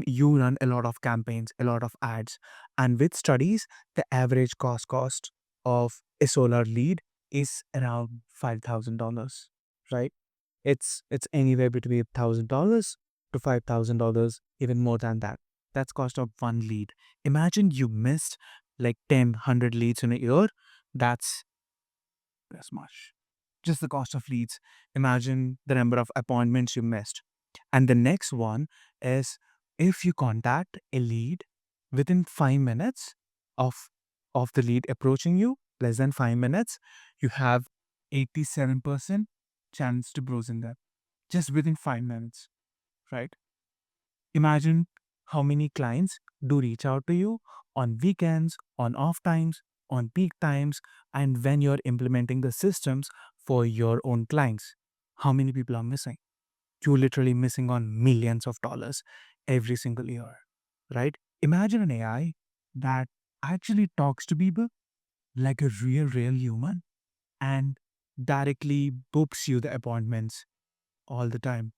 You run a lot of campaigns, a lot of ads, and with studies, the average cost of a solar lead is around $5,000, right? It's anywhere between $1,000 to $5,000, even more than that. That's cost of one lead. Imagine you missed like 100 leads in a year. That's much. Just the cost of leads. Imagine the number of appointments you missed. And the next one is, if you contact a lead within 5 minutes of the lead approaching you, less than 5 minutes, you have 87% chance to close in that. Just within 5 minutes, right? Imagine how many clients do reach out to you on weekends, on off times, on peak times, and when you're implementing the systems for your own clients. How many people are missing? You're literally missing on millions of dollars every single year, right? Imagine an AI that actually talks to people like a real human and directly books you the appointments all the time.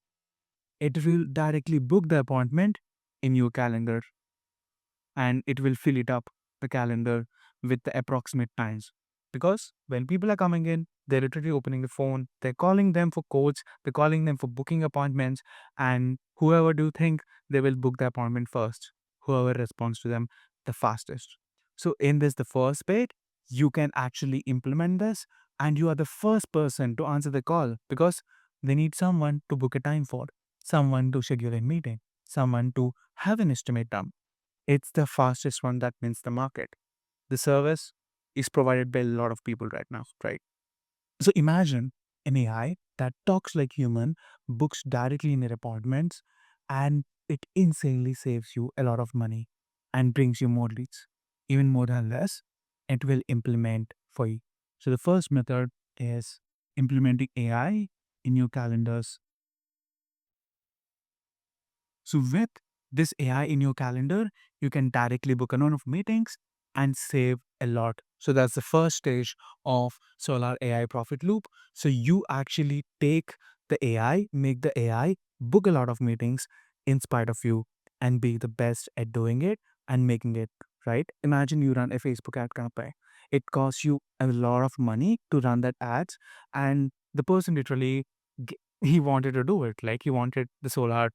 It will directly book the appointment in your calendar, and it will fill it up, the calendar, with the approximate times. Because when people are coming in, they're literally opening the phone, they're calling them for codes, they're calling them for booking appointments, and whoever do think they will book the appointment first, whoever responds to them the fastest. So in this, the first bit, you can actually implement this, and you are the first person to answer the call because they need someone to book a time for, someone to schedule a meeting, someone to have an estimate done. It's the fastest one that wins the market. The service is provided by a lot of people right now, right? So imagine an AI that talks like human, books directly in your appointments, and it insanely saves you a lot of money and brings you more leads. Even more than less, it will implement for you. So the first method is implementing AI in your calendars. So with this AI in your calendar, you can directly book a lot of meetings and save a lot. So that's the first stage of Solar AI profit loop. So you actually take the AI, make the AI book a lot of meetings in spite of you and be the best at doing it and making it, right? Imagine you run a Facebook ad campaign. It costs you a lot of money to run that ads, and the person literally he wanted to do it. Like he wanted the solar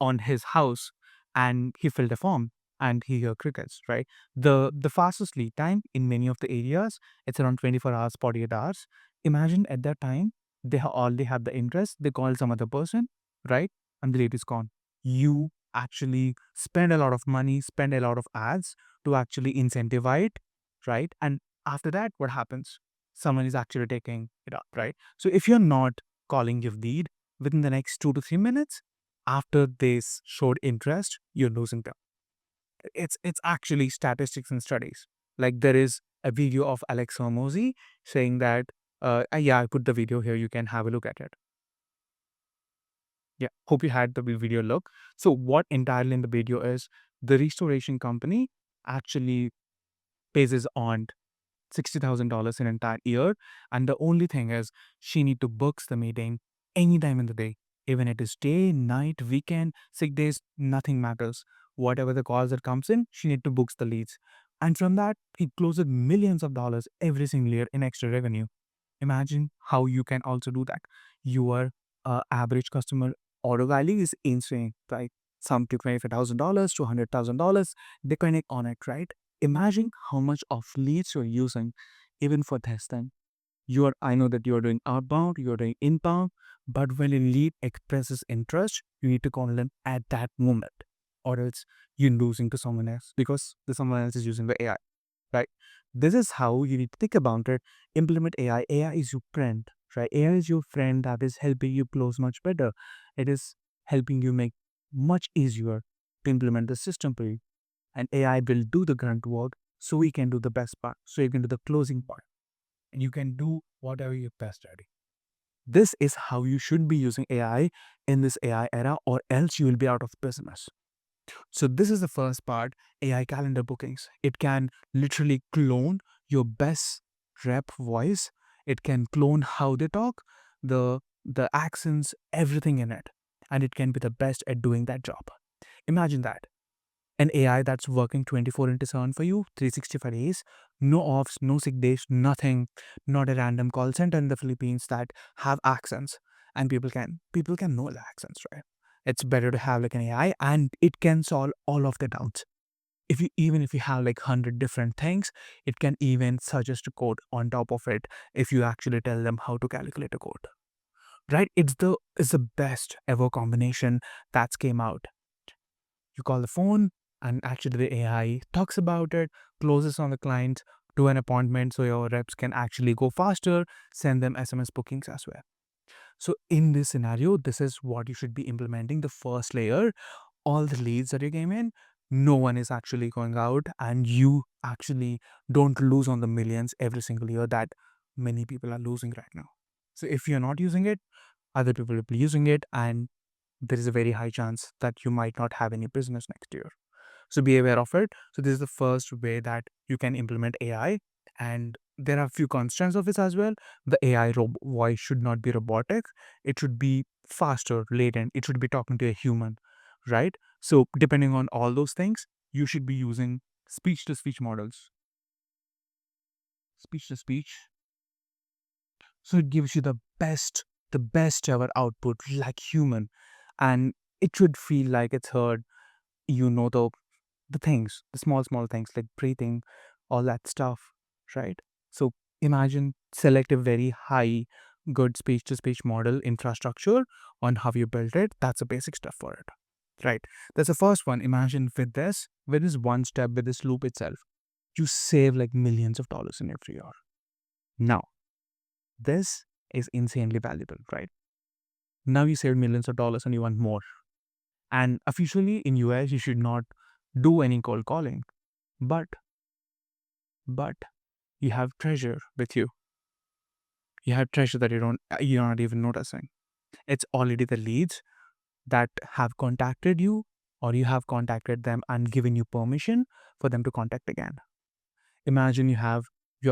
on his house, and he filled a form and he heard crickets, right? The fastest lead time in many of the areas, it's around 24 hours, 48 hours. Imagine at that time, they already have the interest, they call some other person, right? And the lead is gone. You actually spend a lot of money, spend a lot of ads to actually incentivize it, right? And after that, what happens? Someone is actually taking it up, right? So if you're not calling your lead within the next 2 to 3 minutes, after they showed interest, you're losing them. It's actually statistics and studies. Like there is a video of Alex Hormozy saying that, yeah, I put the video here. You can have a look at it. Yeah, hope you had the video look. So what entirely in the video is, the restoration company actually pays on $60,000 an entire year. And the only thing is, she need to book the meeting anytime in the day. Even it is day, night, weekend, sick days, nothing matters. Whatever the calls that comes in, she need to book the leads. And from that, he closes millions of dollars every single year in extra revenue. Imagine how you can also do that. Your average customer order value is insane, right? Some to $25,000 to $100,000, depending on it, right? Imagine how much of leads you're using even for testing. I know that you're doing outbound, you're doing inbound, but when a lead expresses interest, you need to call them at that moment, or else you're losing to someone else because the someone else is using the AI, right? This is how you need to think about it. Implement AI. AI is your friend, right? AI is your friend that is helping you close much better. It is helping you make much easier to implement the system for you. And AI will do the grunt work so we can do the best part. So you can do the closing part and you can do whatever you're best at. This is how you should be using AI in this AI era, or else you will be out of business. So this is the first part, AI calendar bookings. It can literally clone your best rep voice. It can clone how they talk, the accents, everything in it. And it can be the best at doing that job. Imagine that. An AI that's working 24 into 7 for you, 365 days, no offs, no sick days, nothing, not a random call center in the Philippines that have accents. And people can know the accents, right? It's better to have like an AI and it can solve all of the doubts. If you have like 100 different things, it can even suggest a code on top of it if you actually tell them how to calculate a code. Right? It's the best ever combination that's came out. You call the phone, and actually the AI talks about it, closes on the client to an appointment so your reps can actually go faster, send them SMS bookings as well. So in this scenario, this is what you should be implementing. The first layer, all the leads that you came in, no one is actually going out, and you actually don't lose on the millions every single year that many people are losing right now. So if you're not using it, other people will be using it, and there is a very high chance that you might not have any business next year. So be aware of it. So this is the first way that you can implement AI, and there are a few constraints of this as well. The AI voice should not be robotic. It should be faster, latent. It should be talking to a human, right? So depending on all those things, you should be using speech to speech models. Speech to speech. So it gives you the best ever output like human, and it should feel like it's heard. You know the things, the small things like breathing, all that stuff, right? So imagine select a very high good speech to speech model infrastructure on how you built it. That's the basic stuff for it, right? That's the first one. Imagine with this one step, with this loop itself, you save like millions of dollars in every year. Now, this is insanely valuable, right? Now you save millions of dollars and you want more. And officially in US, you should not do any cold calling, but but you have treasure with you. You have treasure that you're not even noticing. It's already the leads that have contacted you, or you have contacted them and given you permission for them to contact again. Imagine you have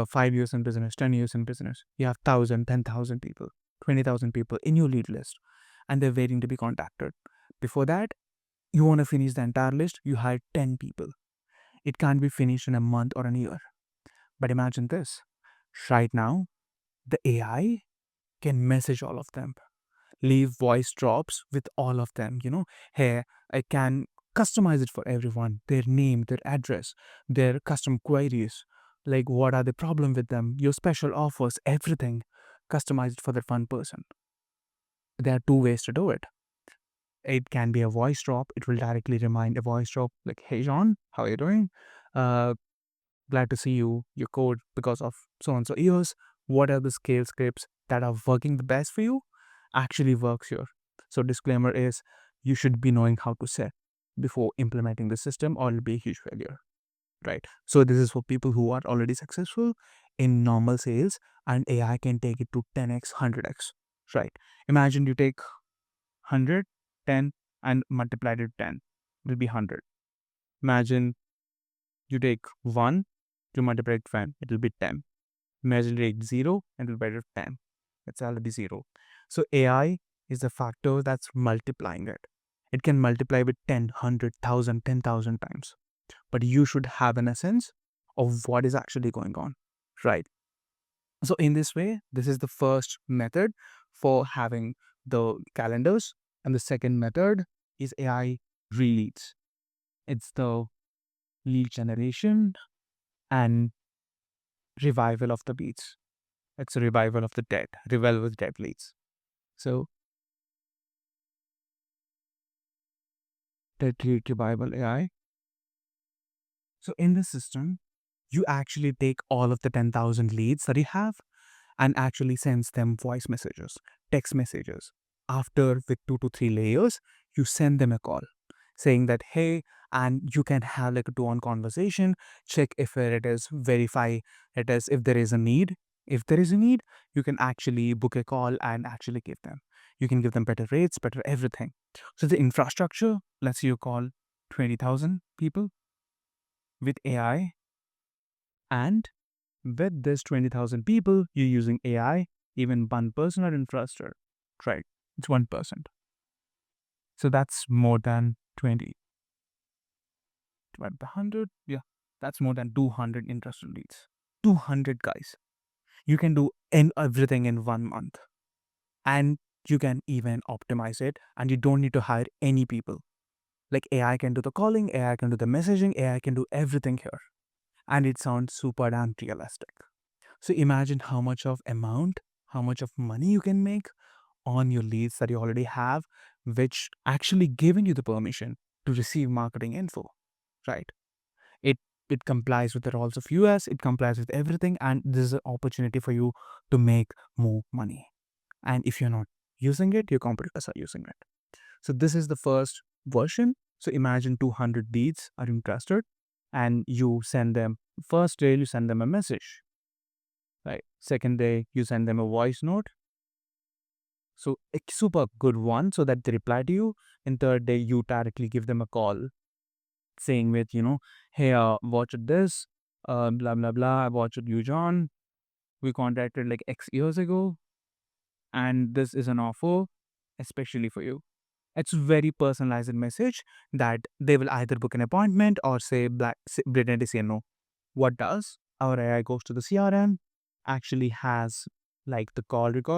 5 years in business, 10 years in business. You have 1,000, 10,000 people, 20,000 people in your lead list, and they're waiting to be contacted. Before that, you want to finish the entire list. You hired 10 people. It can't be finished in a month or a year. But imagine this: right now, the AI can message all of them, leave voice drops with all of them. Hey, I can customize it for everyone, their name, their address, their custom queries, like what are the problem with them, your special offers, everything customized for that one person. There are two ways to do it. It can be a voice drop. It will directly remind a voice drop like, hey John, how are you doing? uh Glad to see your code because of so and so years. What are the scale scripts that are working the best for you? Actually works here. So disclaimer is, you should be knowing how to set before implementing the system, or it'll be a huge failure, right? So this is for people who are already successful in normal sales, and AI can take it to 10x, 100x, right? Imagine you take 100, 10, and multiplied it 10, will be 100. Imagine you take 1, you multiply it 10, it will be 10. Imagine you take 0 and divide it 10. It's already 0. So AI is a factor that's multiplying it. It can multiply with 10, 100, 1,000, 10,000 times. But you should have an essence of what is actually going on, right? So in this way, this is the first method for having the calendars. And the second method is AI leads. It's the lead generation and revival of the beats. It's a revival of the dead, revival with dead leads. So dead lead revival AI. So in this system, you actually take all of the 10,000 leads that you have and actually sends them voice messages, text messages. After with 2 to 3 layers, you send them a call saying that, hey, and you can have like a 2-on conversation, check if it is, verify it is, if there is a need. If there is a need, you can actually book a call and actually give them. You can give them better rates, better everything. So the infrastructure lets you call 20,000 people with AI, and with this 20,000 people, you're using AI, even one person or infrastructure, right? It's 1%. So that's more than 20. divided by 100. Yeah, that's more than 200 interested leads. 200 guys. You can do everything in 1 month. And you can even optimize it, and you don't need to hire any people. Like AI can do the calling, AI can do the messaging, AI can do everything here. And it sounds super damn realistic. So imagine how much of amount, how much of money you can make on your leads that you already have, which actually giving you the permission to receive marketing info, right? It it complies with the rules of US, it complies with everything, and this is an opportunity for you to make more money. And if you're not using it, your competitors are using it. So this is the first version. So imagine 200 leads are interested, and you send them, first day you send them a message, right? Second day you send them a voice note. So a super good one so that they reply to you. And third day you directly give them a call saying with, hey, watch this, blah, blah, blah. I watched you, John. We contacted like X years ago, and this is an offer, especially for you. It's very personalized message that they will either book an appointment or say blatantly say no. What does? Our AI goes to the CRM, actually has like the call record